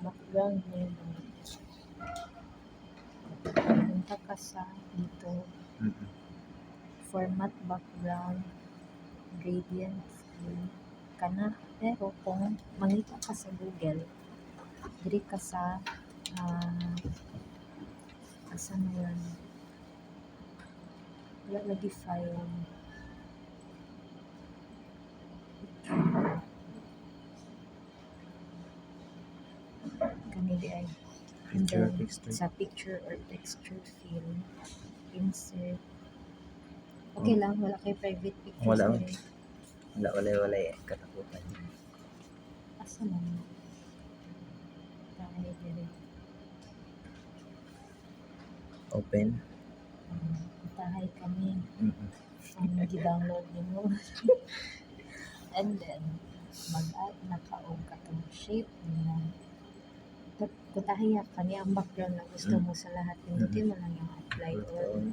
background nemo. Punta ka sa dito. Format background, gradient fill, kana. Pero kung mangita ka sa Google, diri ka sa asa na yan? Wala lagi file. Kanili ay Picture, texture. sa picture or texture fill, insert. Okay lang, wala kay private pictures. Wala. Diri. Wala katakutan. Asa man? Tahay diri. Open. Tahay kami. Ang gi-download nimo. And then mag-add na ka og katong shape niya. Kutahiya kani ang background na gusto mo sa lahat. Pindutin mo lang yung apply all.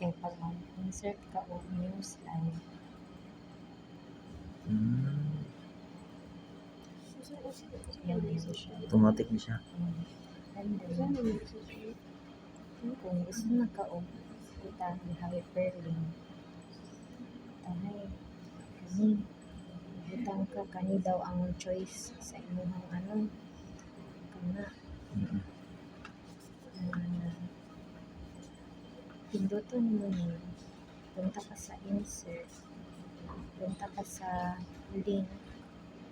Kaya pag mag-insert ka o new slide, yan din siya. Automatic na siya. And then, kung gusto na ka o kita ni hyperlink, tahay kani, butang ka kani daw ang choice sa imong ano, kana. Pinduton mo niya, punta ka sa insert, punta ka sa link,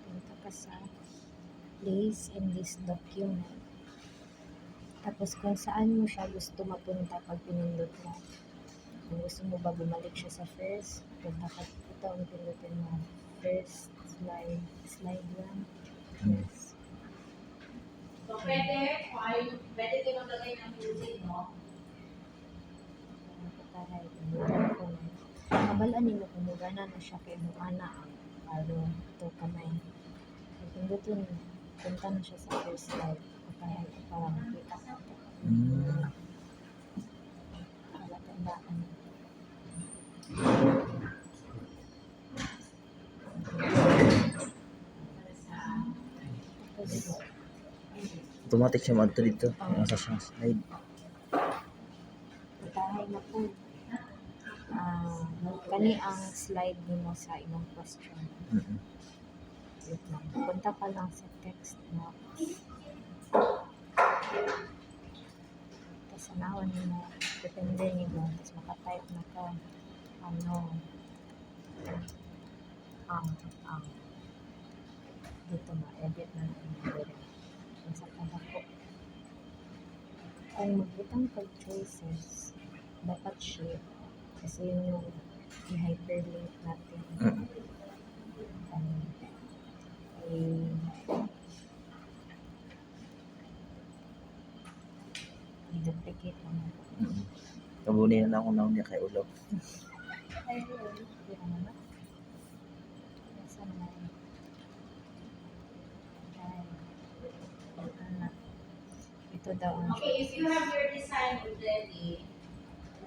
punta ka sa place in this document. Tapos kung saan mo siya gusto mapunta pag pinindot mo. Kung gusto mo ba bumalik siya sa first, punta ka, ito ang pindutin mo. First slide 1. Yes. So, pwede din maglagay ng music, no? Tahay, pindutin ko na. Kabalaan nila kung magana na siya kay Moana ang palo ito kamay. So, pindutin, punta na siya sa first slide. Kaya ito para makita ko. Wala tandaan. Tapos, Automatic siya madto dito. Nasa siyang slide. tahay na po. Kani ang slide nimo sa imong question. Wait lang. Punta ka lang sa text box. Tapos anawan mo, depende nimo. Tapos makatype na ka. Dito ma-edit na natin. Sa kadako. Kung magbutang choices, dapat shape. Kasi yun yung i-hyperlink natin. I-duplicate naman. Kabunin na ako na niya kay ulo. Ay, hindi naman na. Saan na yun? Ito daw ang Okay, if you have your design already,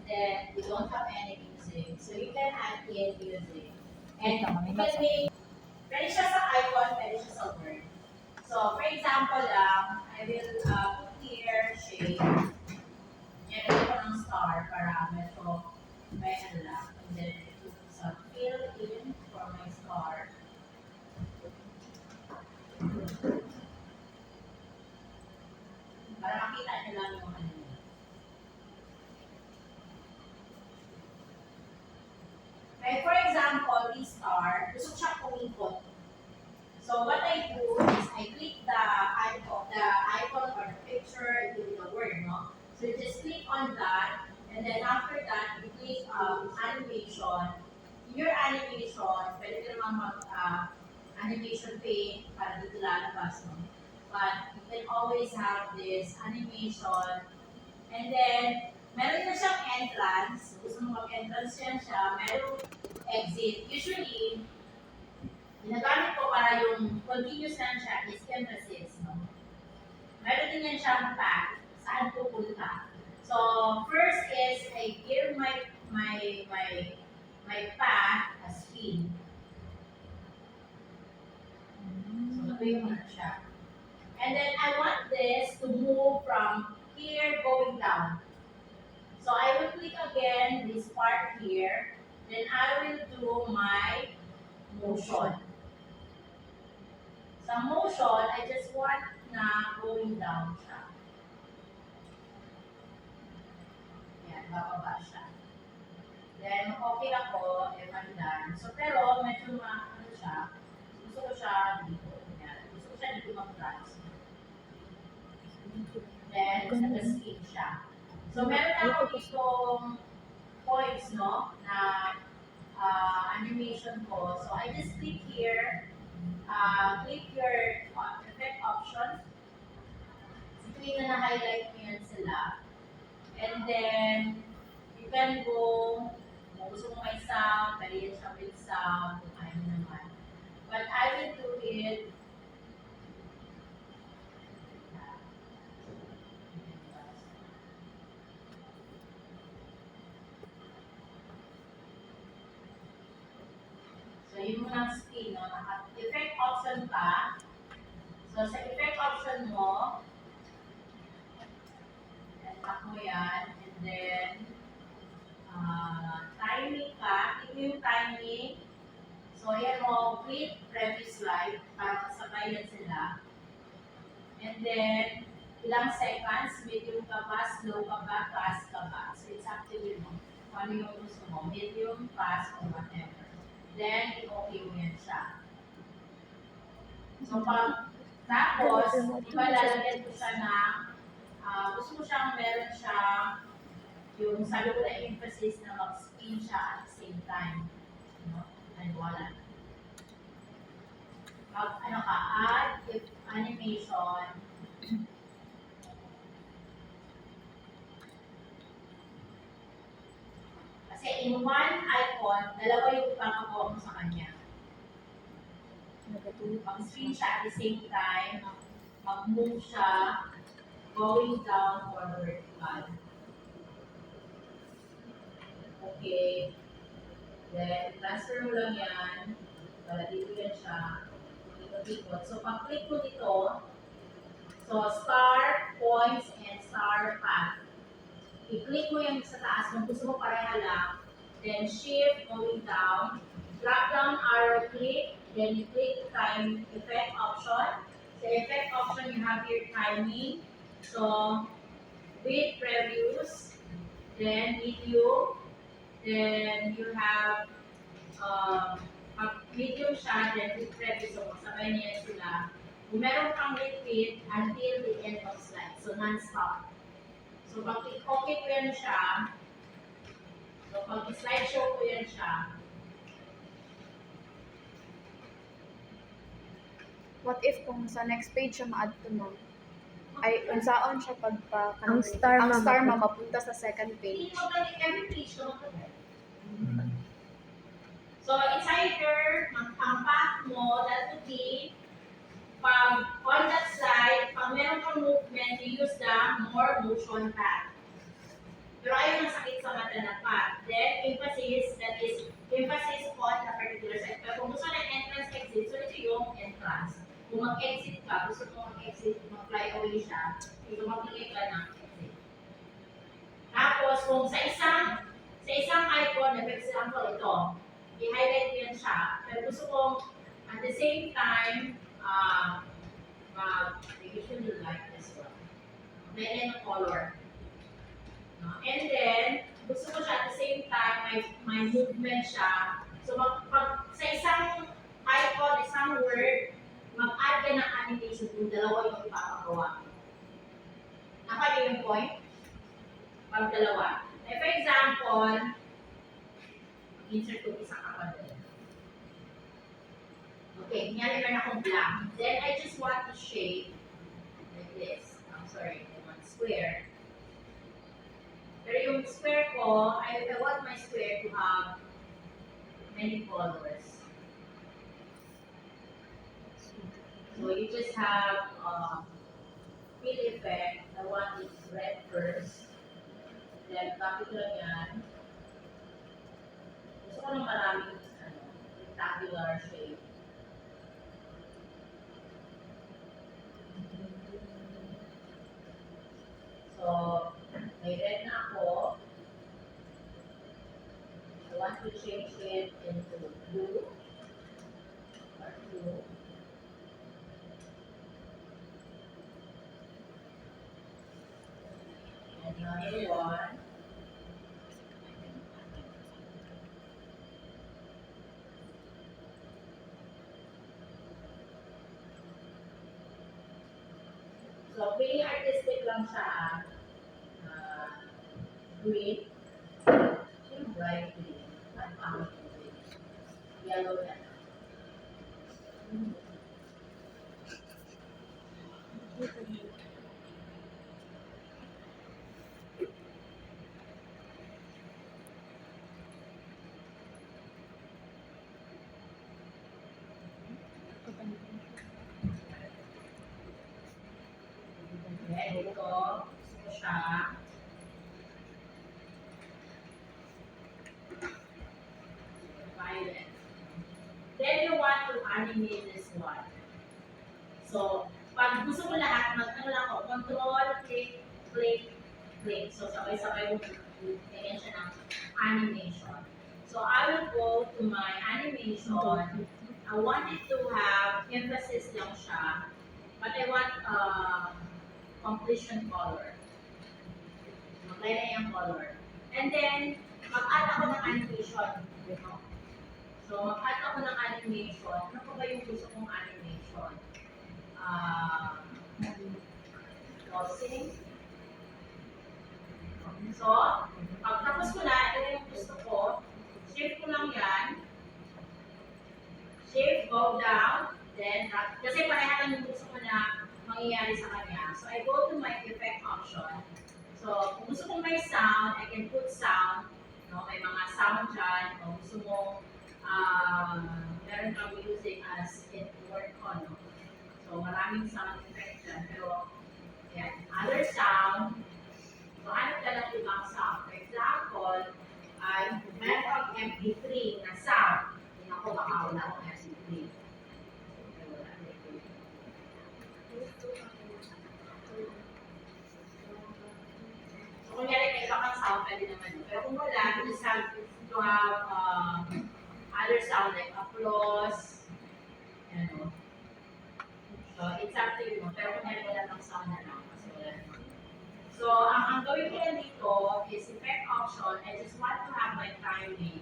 then you don't have any music, so you can add in music. And you can make, pwede siya sa icon, pwede siya sa word. So, for example, I will put here shade. Yan, ito ko ng star para medyo may ano lang. And then, so, fill in for my star. Para makita nyo lang yung ano. Okay, for example, this star, gusto ko siya kumikot. So what I do is I click the icon or the picture into the word, no? So you just click on that, and then after that, you click animation. In your animation, pwede ka naman animation pane para dito lalabas, no? But you can always have this animation, and then meron na siyang entrance. Gusto mo mag-entrance siya, merong exit. Usually, ginagamit ko para yung continuous lang siya is emphasis, no? Meron din yan siyang path, saan pupunta. So, first is I give my path as pin. So, natuloy mo na siya. And then I want this to move from here going down. So I will click again this part here. Then I will do my motion. Sa motion, I just want na going down siya. Yan, bababa siya. Then, okay ako if I'm done. So, pero medyo ano siya. Gusto ko siya dito. Yan. Gusto ko siya dito mag-trans. Then, sa the skin siya. So, meron ako ditong points, no, na animation ko. So, I just click here. Click your effect option. So, tuwing na na-highlight mo yan sila. And then, you can go, kung gusto mo may sound, pwede yan siya with sound, kung ayaw mo naman. But I will do it. So, yun muna ang skin, no? Naka-effect option ka. So, sa effect option mo, tap mo yan, and then, timing ka, ito yung timing. So, yan mo, with previous slide, para sabay yan sila. And then, ilang seconds, medium ka ba, slow ka ba, fast ka ba. So, it's up to you, no? Kung ano yung gusto mo, medium, fast, or whatever. Then, i-okay mo yan siya. So, tapos, di ba lalagyan ko siya ng, gusto ko siyang meron siya, yung sabi ko na emphasis na mag-spin siya at the same time. No? And wala. Ano ka, add if animation. Kasi in one icon, dalawa yung ipapagawa mo sa kanya. Mag-spin siya at the same time, mag-move siya, going down or vertical. Okay. Then, transfer mo lang yan. Para dito yan siya. Ikot-ikot. So, pag-click mo dito, so, star, points, and star path. I-click mo yung sa taas kung gusto mo pareha lang. Then, shift, going down. Drop down arrow, click. Then, you click time effect option. Sa effect option, you have your timing. So, with previews. Then, medium. Then, you have medium siya, then with previews. So, sabay niya sila. Kung meron kang repeat until the end of slide. So, non-stop. So, pag okay ko yan siya, so, pag slideshow ko yan siya, What if kung sa next page siya ma-add to mo? Ay, unsaon siya pagpa... Ang star ang ma- star mapunta sa second hindi page. mo balik every page ko magkakit. So, it's either ang path mo, that would be, pag on that slide, pag meron kang movement, you use the more motion path. Pero ayaw ng sakit sa mata na path. Then, emphasis, that is, emphasis on the particular side. Pero kung gusto ng entrance exit, so ito yung entrance. Kung mag-exit ka, gusto mo mag-exit, mag-fly away siya, ito mag-click ka ng exit. Tapos, kung sa isang icon, for example, ito, i-highlight ko yan siya. Pero gusto kong, at the same time, I usually like this one. Then, yung color. And then, gusto ko siya at the same time, may movement siya. So, pag sa isang icon, isang word, mag-add ka ng animation kung dalawa yung ipapagawa. Nakaya yung point? Pag dalawa. Like for example, insert ko isang kapatid. Okay, kunyari meron akong blank. Then I just want to shape like this. I'm sorry, I want square. Pero yung square ko, I want my square to have many colors. So you just have fill effect. The one is red first. Then copy ko lang yan. Gusto ko ng maraming rectangular shape. Okay, red na ako. I want to change it into blue. Or blue. Another one. So, pretty artistic lang siya. Green. Yung bright green. Not pangit yung green. Yellow na. Okay, ito. Gusto siya. Violet. Then you want to animate this one. So, pag gusto mo lahat, ano lang ako, control, click, click, click. So, sabay-sabay mo ganyan siya ng animation. So, I will go to my animation. I want it to have emphasis lang siya. But I want completion color. Okay na yung color. And then, mag-add ako ng animation. You know? So, mag-add ako ng animation. Ano pa ba yung gusto kong animation? Closing. So, pagtapos ko na, ito na yung gusto ko. Shift ko lang yan. Shift, go down. Then, kasi pareha lang yung gusto ko na mangyayari sa kanya. So, I go to my effect option. So, kung gusto kong may sound, I can put sound. No? May mga sound dyan. Kung gusto mong meron kang music as it work on. No? So, maraming sound effects dyan. Pero, yan. Other sound. So, ano ka lang ibang sound? For example, meron kang MP3 na sound. Hindi ako makawala ng MP3. So, kunyari may iba kang sound, pwede naman yun. Pero kung wala, you just have to have other sound like applause. Ano. So, it's up to you. Pero kunyari wala ng sound na lang. Kasi wala naman. So, ang gawin ko lang dito is effect option. I just want to have my timing.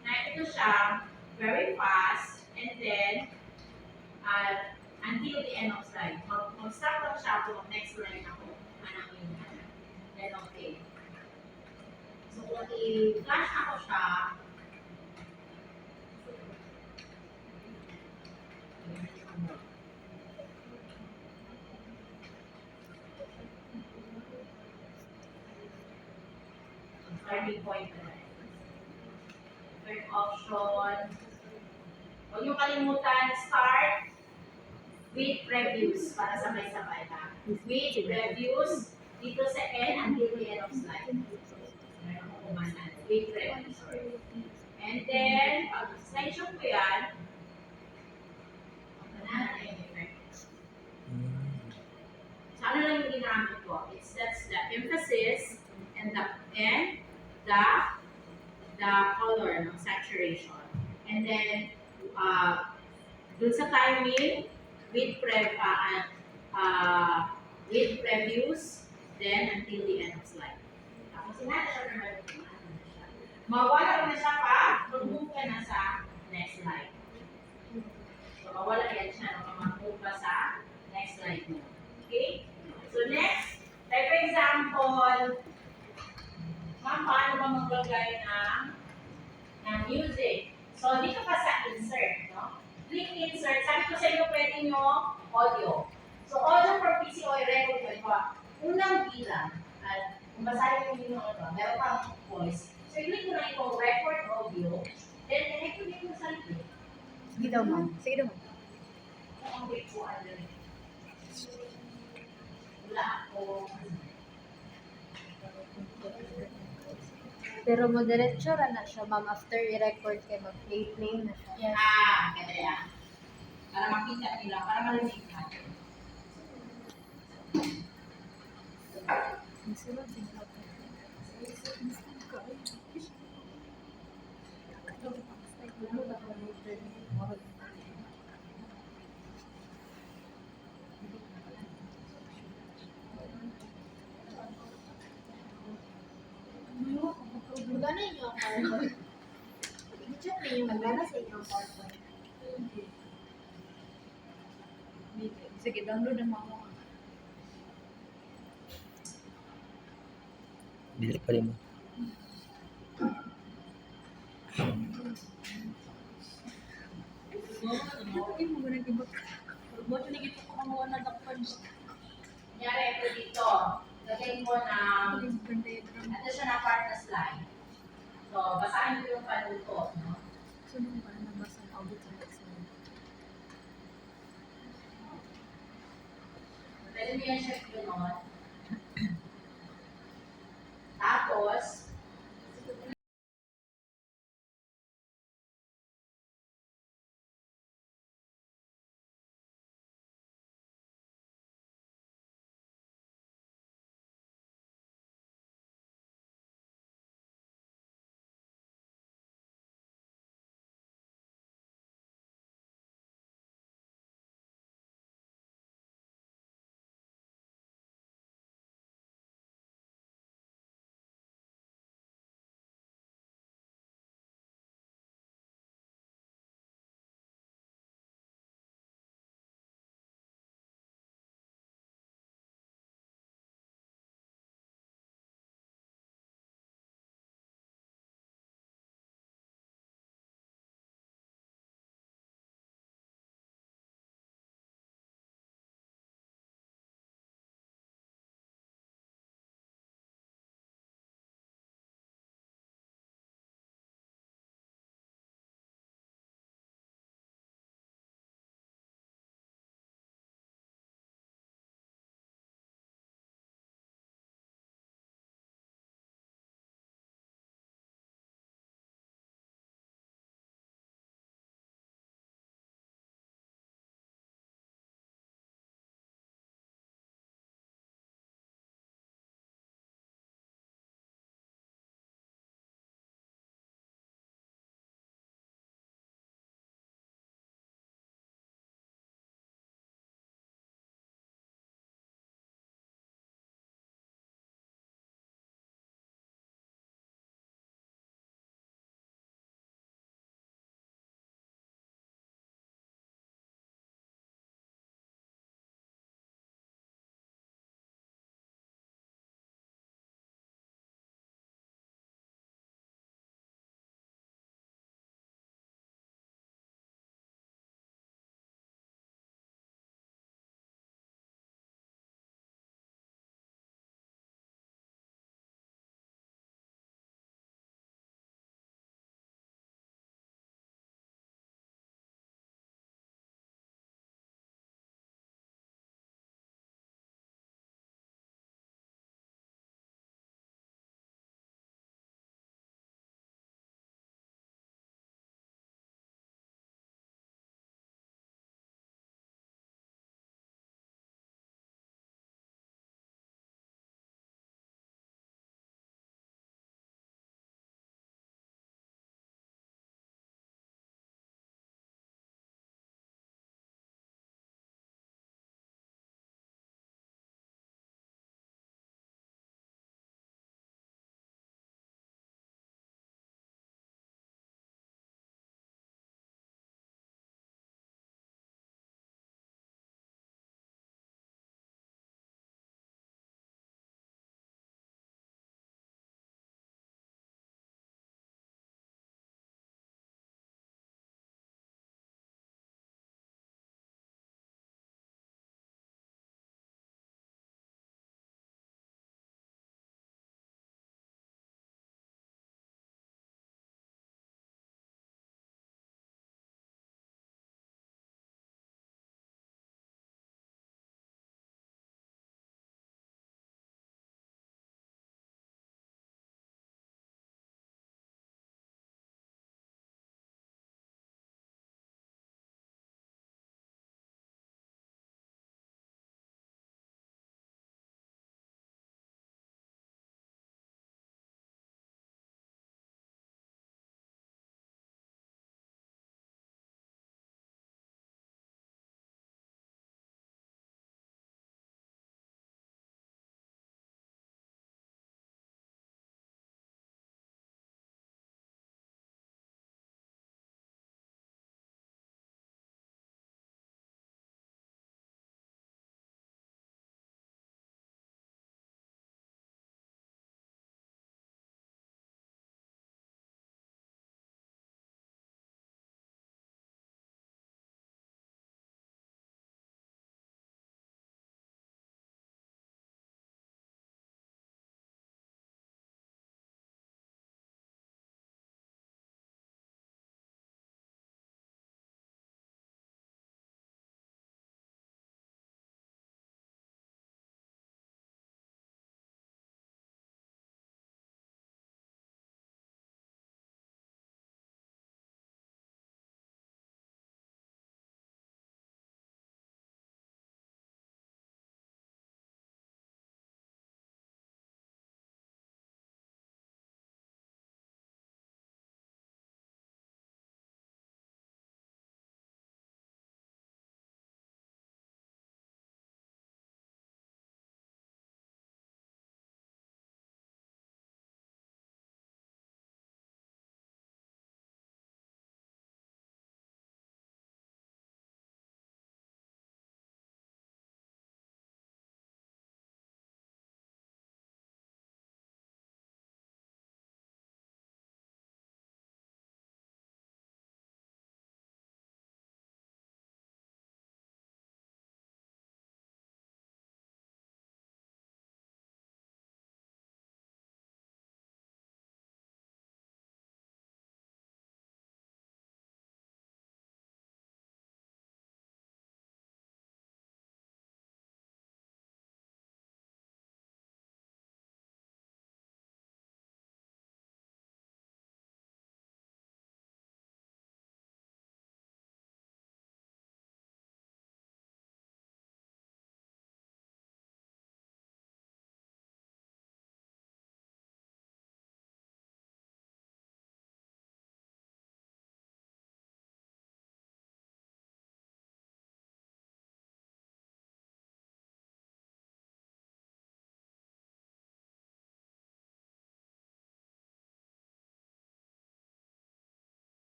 Na ito siya, very fast, and then, until the end of slide. Mag-start lang siya kung next line ako. Hanapin niya. Then, okay. So, kung i-flash ako siya, starting point na rin. Third option. Huwag niyo kalimutan, start with previews para sabay-sabay na. With previews dito sa end until the end of slide. Meron ko kumanan. With previews. And then, pag slideshow ko yan, na yung effect. So, ano lang yung ginamit ko? That's the emphasis and the color ng saturation. And then, dun sa timing, with previews, then until the end of slide. Tapos sinata siya naman mawala na siya pa, mag-move ka na sa next slide. So, mawala yan siya, mag-move ka sa next slide mo. Okay? So, next, like for example, ma'am, paano ba maglagay ng music? So, dito ka sa insert, no? Click insert. Sabi ko sa inyo, pwede nyo audio. So, audio for PC o i-record ko ito. Unang bilang, at kung basahin mo yung ito, meron pang voice. So, i-click mo na itong record audio, then connect mo dito sa likod. Sige daw, ma'am. Sige daw, ma'am. Kung ang wait ko, ano rin. Wala ako. Pero mo diretso ra na siya, ma'am. After i-record kay mag-play na siya. Kaya yan. Para makita nila, para marinig natin. Ang sunod din ako. Magana inyo ang PowerPoint. I-check na yung magana sa inyo ang PowerPoint. Sige, download na mo. Dili pa rin mo. Kunyari, ito dito. Lagay ko na, ito siya na part na slide. So, basahin ko yung panuto, no? Pwede mo yan siya pinot. Tapos,